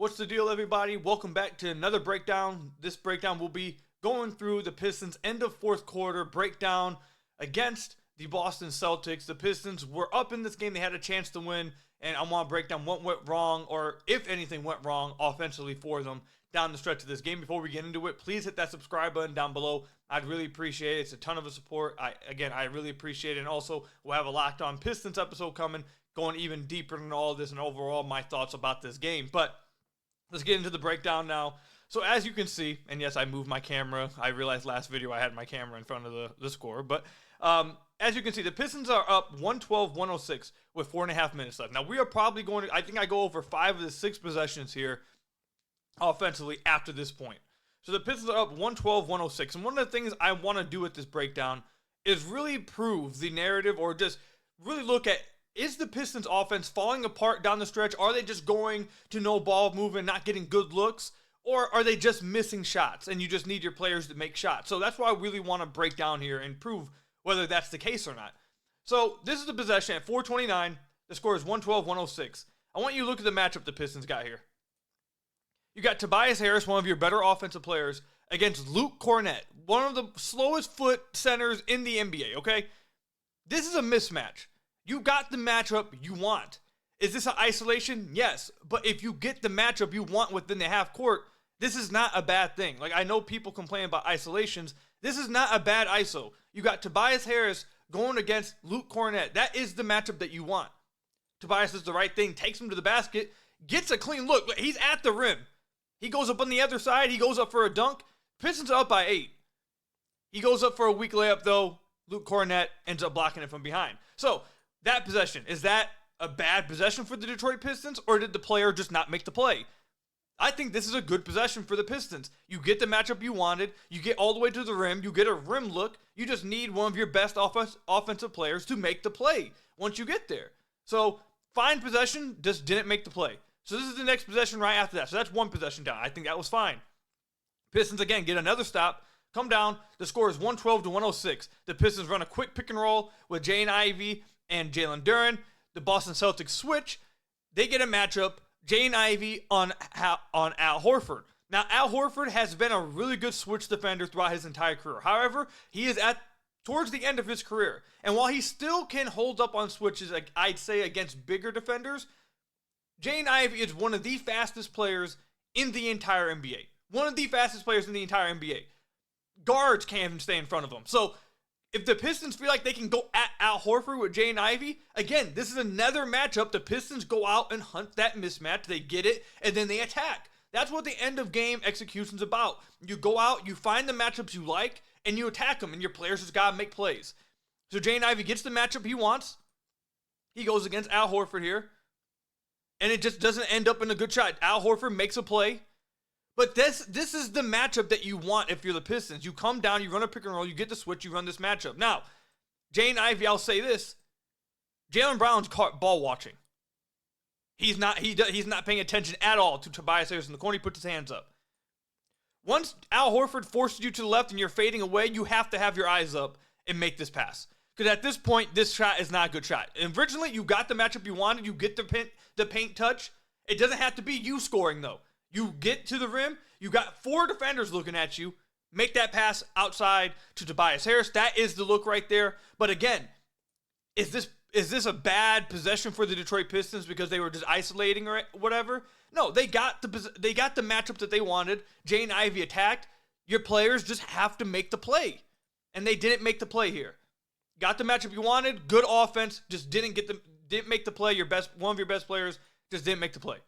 What's the deal, everybody? Welcome back to another breakdown. This breakdown will be going through the Pistons' end of fourth quarter breakdown against the Boston Celtics. The Pistons were up in this game. They had a chance to win, and I want to break down what went wrong, or if anything went wrong offensively for them down the stretch of this game. Before we get into it, please hit that subscribe button down below. I'd really appreciate it. It's a ton of support. I really appreciate it. And also, we'll have a Locked On Pistons episode coming, going even deeper than all this and overall my thoughts about this game. But let's get into the breakdown now. So as you can see, and yes, I moved my camera. I realized last video I had my camera in front of the score. But as you can see, the Pistons are up 112-106 with 4.5 minutes left. Now, we are probably going to, I think I go over 5 of the 6 possessions here offensively after this point. So the Pistons are up 112-106. And one of the things I want to do with this breakdown is really prove the narrative, or just really look at, is the Pistons offense falling apart down the stretch? Are they just going to no ball movement, not getting good looks? Or are they just missing shots and you just need your players to make shots? So that's why I really want to break down here and prove whether that's the case or not. So this is the possession at 4:29. The score is 112-106. I want you to look at the matchup the Pistons got here. You got Tobias Harris, one of your better offensive players, against Luke Cornett, one of the slowest foot centers in the NBA, okay? This is a mismatch. You got the matchup you want. Is this an isolation? Yes. But if you get the matchup you want within the half court, this is not a bad thing. Like, I know people complain about isolations. This is not a bad ISO. You got Tobias Harris going against Luke Cornett. That is the matchup that you want. Tobias does the right thing, takes him to the basket, gets a clean look. He's at the rim. He goes up on the other side. He goes up for a dunk. Pistons are up by 8. He goes up for a weak layup, though. Luke Cornett ends up blocking it from behind. So, that possession, is that a bad possession for the Detroit Pistons, or did the player just not make the play? I think this is a good possession for the Pistons. You get the matchup you wanted. You get all the way to the rim. You get a rim look. You just need one of your best offensive players to make the play once you get there. So, fine possession, just didn't make the play. So, this is the next possession right after that. So, that's one possession down. I think that was fine. Pistons, again, get another stop. Come down. The score is 112-106. The Pistons run a quick pick and roll with Jaden Ivey and Jalen Duren. The Boston Celtics switch. They get a matchup. Jaden Ivey on Al Horford. Now, Al Horford has been a really good switch defender throughout his entire career. However, he is towards the end of his career. And while he still can hold up on switches, I'd say, against bigger defenders, Jaden Ivey is one of the fastest players in the entire NBA. One of the fastest players in the entire NBA. Guards can't even stay in front of him. So, if the Pistons feel like they can go at Al Horford with Jaden Ivey, again, this is another matchup. The Pistons go out and hunt that mismatch. They get it, and then they attack. That's what the end of game execution's about. You go out, you find the matchups you like, and you attack them, and your players just got to make plays. So Jaden Ivey gets the matchup he wants. He goes against Al Horford here, and it just doesn't end up in a good shot. Al Horford makes a play. But this is the matchup that you want if you're the Pistons. You come down, you run a pick and roll, you get the switch, you run this matchup. Now, Jaden Ivey, I'll say this. Jaylen Brown's caught ball watching. He's not paying attention at all to Tobias Harris in the corner. He puts his hands up. Once Al Horford forces you to the left and you're fading away, you have to have your eyes up and make this pass. Because at this point, this shot is not a good shot. And originally, you got the matchup you wanted. You get the paint touch. It doesn't have to be you scoring, though. You get to the rim, you got 4 defenders looking at you, make that pass outside to Tobias Harris. That is the look right there. But again, is this a bad possession for the Detroit Pistons because they were just isolating or whatever? No, they got the matchup that they wanted. Jaden Ivey attacked. Your players just have to make the play. And they didn't make the play here. Got the matchup you wanted, good offense, just didn't make the play. One of your best players just didn't make the play.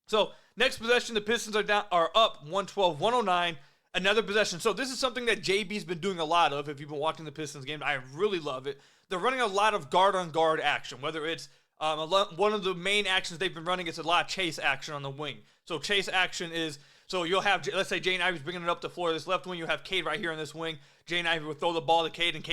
So, next possession, the Pistons are up 112-109. Another possession. So, this is something that JB's been doing a lot of. If you've been watching the Pistons game, I really love it. They're running a lot of guard-on-guard action, whether it's one of the main actions they've been running is a lot of chase action on the wing. So, chase action is, so you'll have, let's say Jaden Ivey's bringing it up the floor. This left wing, you have Cade right here on this wing. Jaden Ivey will throw the ball to Cade, and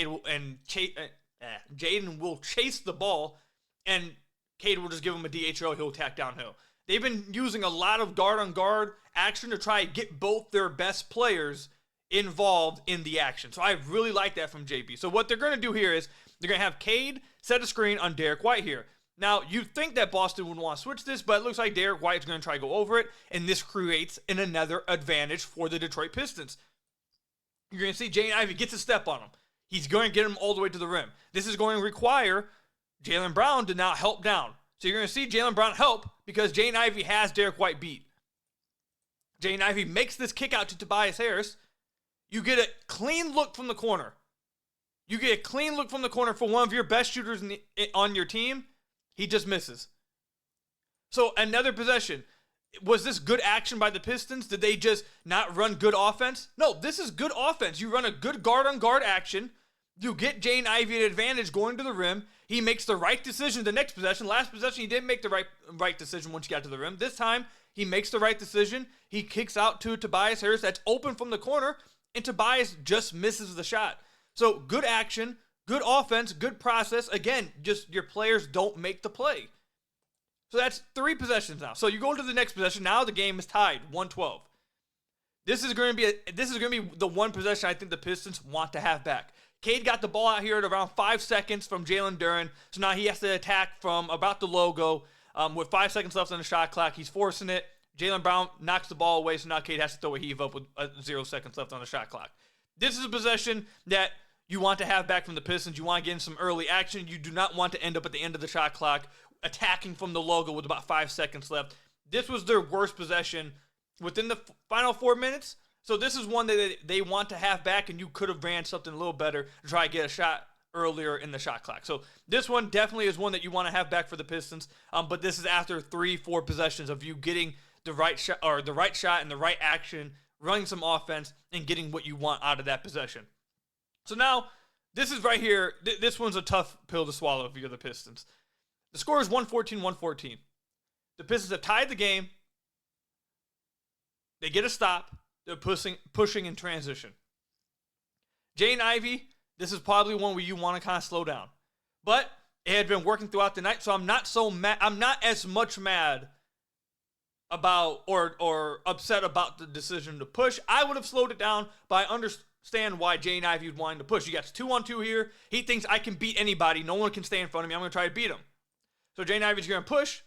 Jaden will chase the ball, and Cade will just give him a DHO. He'll attack downhill. They've been using a lot of guard-on-guard action to try to get both their best players involved in the action. So I really like that from JB. So what they're going to do here is they're going to have Cade set a screen on Derrick White here. Now, you'd think that Boston would want to switch this, but it looks like Derrick White is going to try to go over it, and this creates another advantage for the Detroit Pistons. You're going to see Jaden Ivey gets a step on him. He's going to get him all the way to the rim. This is going to require Jaylen Brown to now help down. So you're going to see Jaylen Brown help because Jaden Ivey has Derrick White beat. Jaden Ivey makes this kick out to Tobias Harris. You get a clean look from the corner. You get a clean look from the corner for one of your best shooters on your team. He just misses. So another possession. Was this good action by the Pistons? Did they just not run good offense? No, this is good offense. You run a good guard-on-guard action. You get Jaden Ivey an advantage going to the rim. He makes the right decision the next possession. Last possession, he didn't make the right decision once he got to the rim. This time, he makes the right decision. He kicks out to Tobias Harris that's open from the corner, and Tobias just misses the shot. So good action, good offense, good process. Again, just your players don't make the play. So that's 3 possessions now. So you go to the next possession. Now the game is tied, 1-12. This is going to be the one possession I think the Pistons want to have back. Cade got the ball out here at around 5 seconds from Jalen Duren. So now he has to attack from about the logo. With 5 seconds left on the shot clock, he's forcing it. Jaylen Brown knocks the ball away, so now Cade has to throw a heave up with 0 seconds left on the shot clock. This is a possession that you want to have back from the Pistons. You want to get in some early action. You do not want to end up at the end of the shot clock attacking from the logo with about 5 seconds left. This was their worst possession within the final 4 minutes. So this is one that they want to have back, and you could have ran something a little better to try to get a shot earlier in the shot clock. So this one definitely is one that you want to have back for the Pistons. But this is after 3-4 possessions of you getting the right shot and the right action, running some offense, and getting what you want out of that possession. So now, this is right here. This one's a tough pill to swallow if you're the Pistons. The score is 114-114. The Pistons have tied the game. They get a stop. They're pushing in transition. Jaden Ivey, this is probably one where you want to kind of slow down. But it had been working throughout the night, so I'm not so mad. I'm not as much mad about or upset about the decision to push. I would have slowed it down, but I understand why Jaden Ivey would want to push. He got 2-on-2 here. He thinks I can beat anybody. No one can stay in front of me. I'm going to try to beat him. So Jaden Ivey's going to push.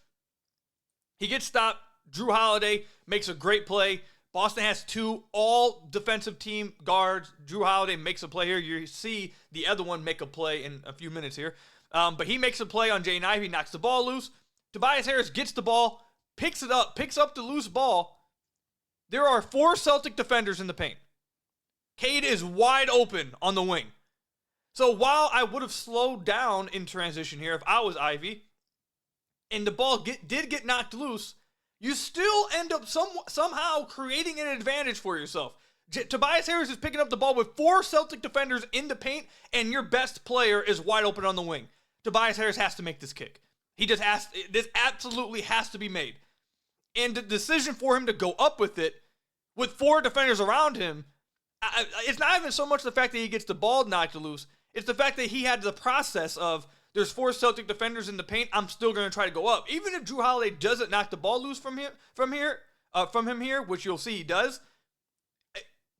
He gets stopped. Jrue Holiday makes a great play. Boston has 2 all defensive team guards. Jrue Holiday makes a play here. You see the other one make a play in a few minutes here. But he makes a play on Jaden Ivey, knocks the ball loose. Tobias Harris gets the ball, picks up the loose ball. There are 4 Celtic defenders in the paint. Cade is wide open on the wing. So while I would have slowed down in transition here if I was Ivey, and the ball did get knocked loose, you still end up somehow creating an advantage for yourself. Tobias Harris is picking up the ball with 4 Celtic defenders in the paint, and your best player is wide open on the wing. Tobias Harris has to make this kick. This absolutely has to be made. And the decision for him to go up with it, with 4 defenders around him, it's not even so much the fact that he gets the ball knocked loose. It's the fact that he had the process of, there's 4 Celtic defenders in the paint, I'm still going to try to go up. Even if Jrue Holiday doesn't knock the ball loose from him here, which you'll see he does,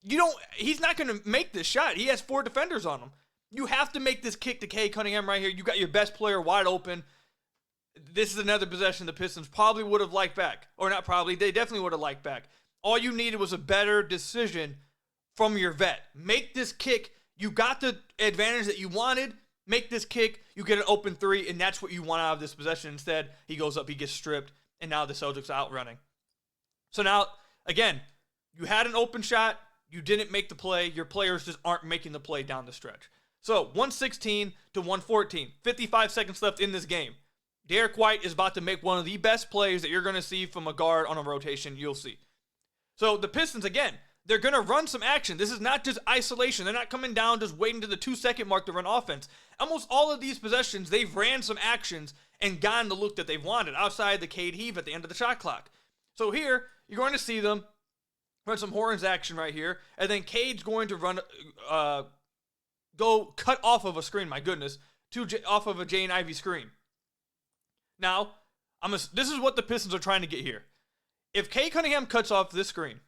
he's not going to make this shot. He has 4 defenders on him. You have to make this kick to Cade Cunningham right here. You got your best player wide open. This is another possession the Pistons probably would have liked back. Or not probably, they definitely would have liked back. All you needed was a better decision from your vet. Make this kick. You got the advantage that you wanted. Make this kick. You get an open 3, and that's what you want out of this possession. Instead, he goes up, he gets stripped, and now the Celtics are out running. So now, again, you had an open shot. You didn't make the play. Your players just aren't making the play down the stretch. So 116-114. 55 seconds left in this game. Derrick White is about to make one of the best plays that you're going to see from a guard on a rotation. You'll see. So the Pistons, again, they're going to run some action. This is not just isolation. They're not coming down just waiting to the 2-second mark to run offense. Almost all of these possessions, they've ran some actions and gotten the look that they've wanted outside the Cade heave at the end of the shot clock. So here, you're going to see them run some horns action right here, and then Cade's going to go cut off of a screen, my goodness, off of a Jaden Ivey screen. Now, this is what the Pistons are trying to get here. If Cade Cunningham cuts off this screen,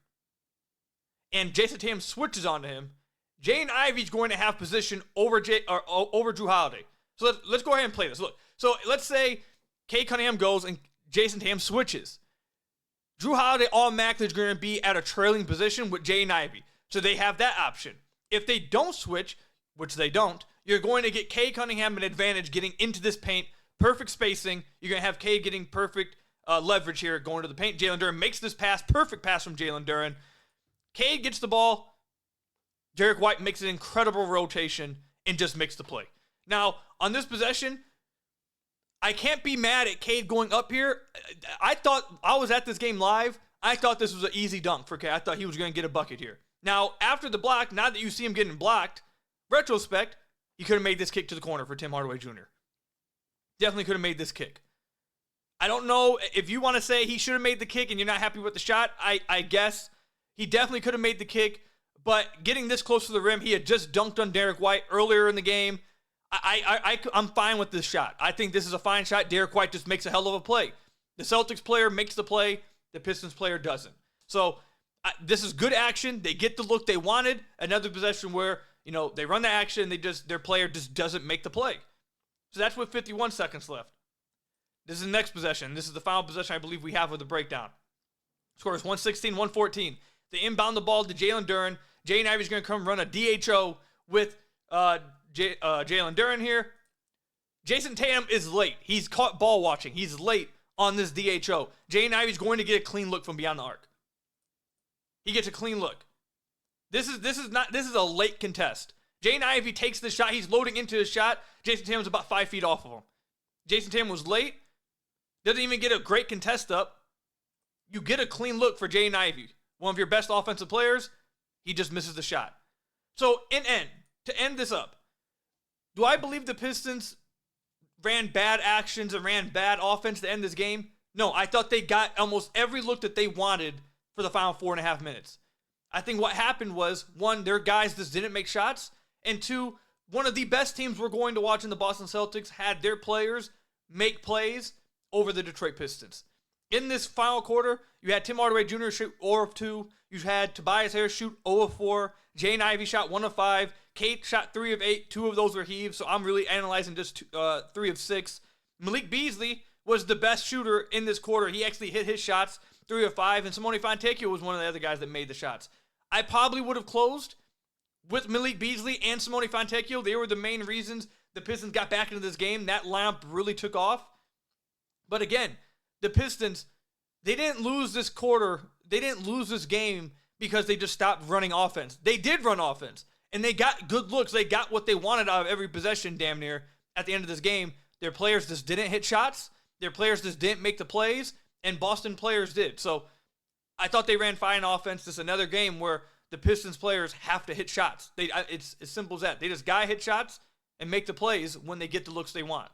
and Jason Tatum switches onto him, Jaden Ivey's going to have position over Jrue Holiday. So let's go ahead and play this. Look, so let's say Cade Cunningham goes and Jason Tatum switches. Jrue Holiday automatically is going to be at a trailing position with Jaden Ivey. So they have that option. If they don't switch, which they don't, you're going to get Cade Cunningham an advantage getting into this paint. Perfect spacing. You're going to have Cade getting perfect leverage here going to the paint. Jalen Duren makes this pass. Perfect pass from Jalen Duren. Cade gets the ball. Derrick White makes an incredible rotation and just makes the play. Now, on this possession, I can't be mad at Cade going up here. I thought, I was at this game live. I thought this was an easy dunk for Cade. I thought he was going to get a bucket here. Now, after the block, now that you see him getting blocked, retrospect, he could have made this kick to the corner for Tim Hardaway Jr. Definitely could have made this kick. I don't know if you want to say he should have made the kick and you're not happy with the shot. I guess he definitely could have made the kick, but getting this close to the rim, he had just dunked on Derrick White earlier in the game. I'm fine with this shot. I think this is a fine shot. Derrick White just makes a hell of a play. The Celtics player makes the play. The Pistons player doesn't. So this is good action. They get the look they wanted. Another possession where, they run the action. Their player just doesn't make the play. So that's with 51 seconds left. This is the next possession. This is the final possession I believe we have with the breakdown. Score is 116-114. They inbound the ball to Jalen Duren. Jaden Ivey's going to come run a DHO with Jalen Duren here. Jason Tatum is late. He's caught ball watching. He's late on this DHO. Jaden Ivey's going to get a clean look from beyond the arc. He gets a clean look. This is a late contest. Jaden Ivey takes the shot. He's loading into his shot. Jason Tatum's about 5 feet off of him. Jason Tatum was late. Doesn't even get a great contest up. You get a clean look for Jaden Ivey, one of your best offensive players. He just misses the shot. So, to end this up, do I believe the Pistons ran bad actions and ran bad offense to end this game? No, I thought they got almost every look that they wanted for the final 4.5 minutes. I think what happened was, one, their guys just didn't make shots, and two, one of the best teams we're going to watch in the Boston Celtics had their players make plays over the Detroit Pistons. In this final quarter, you had Tim Hardaway Jr. shoot 0 of 2. You had Tobias Harris shoot 0 of 4. Jaden Ivey shot 1 of 5. Cade shot 3 of 8. 2 of those were heaves, so I'm really analyzing just 3 of 6. Malik Beasley was the best shooter in this quarter. He actually hit his shots 3 of 5, and Simone Fontecchio was one of the other guys that made the shots. I probably would have closed with Malik Beasley and Simone Fontecchio. They were the main reasons the Pistons got back into this game. That lineup really took off. But again, the Pistons, they didn't lose this quarter. They didn't lose this game because they just stopped running offense. They did run offense, and they got good looks. They got what they wanted out of every possession damn near at the end of this game. Their players just didn't hit shots. Their players just didn't make the plays, and Boston players did. So I thought they ran fine offense. This is another game where the Pistons players have to hit shots. It's as simple as that. They just gotta hit shots and make the plays when they get the looks they want.